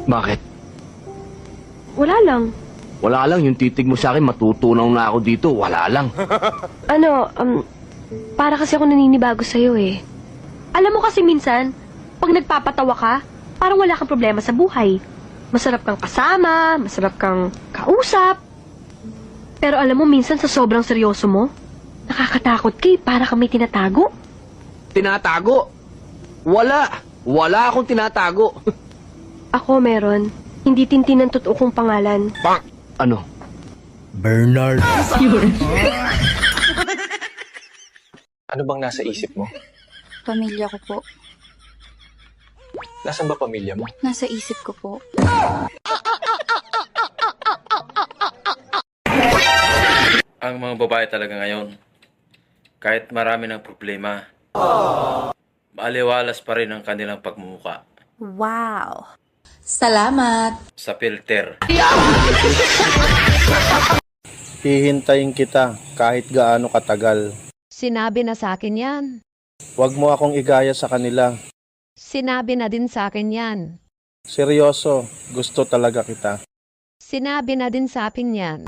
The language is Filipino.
Bakit? Wala lang. Wala lang, yung titig mo sa akin, matutunaw na ako dito. Wala lang. Para kasi ako naninibago sa'yo eh. Alam mo kasi minsan, pag nagpapatawa ka, parang wala kang problema sa buhay. Masarap kang kasama, masarap kang kausap. Pero alam mo, minsan sa sobrang seryoso mo, nakakatakot ka eh, para kang may tinatago. Tinatago? Wala. Wala akong tinatago. Ako meron. Hindi Tintin ang totoo kong pangalan. Ano? Bernard. Ano bang nasa isip mo? Pamilya ko po. Nasaan ba pamilya mo? Nasa isip ko po. Ang mga babae talaga ngayon, kahit marami ng problema, maaliwalas pa rin ang kanilang pagmumuka Wow! Salamat! sa filter. Hihintayin kita kahit gaano katagal. Sinabi na sa akin yan. Huwag mo akong igaya sa kanila. Sinabi na din sa akin yan. Seryoso, gusto talaga kita. Sinabi na din sa akin yan.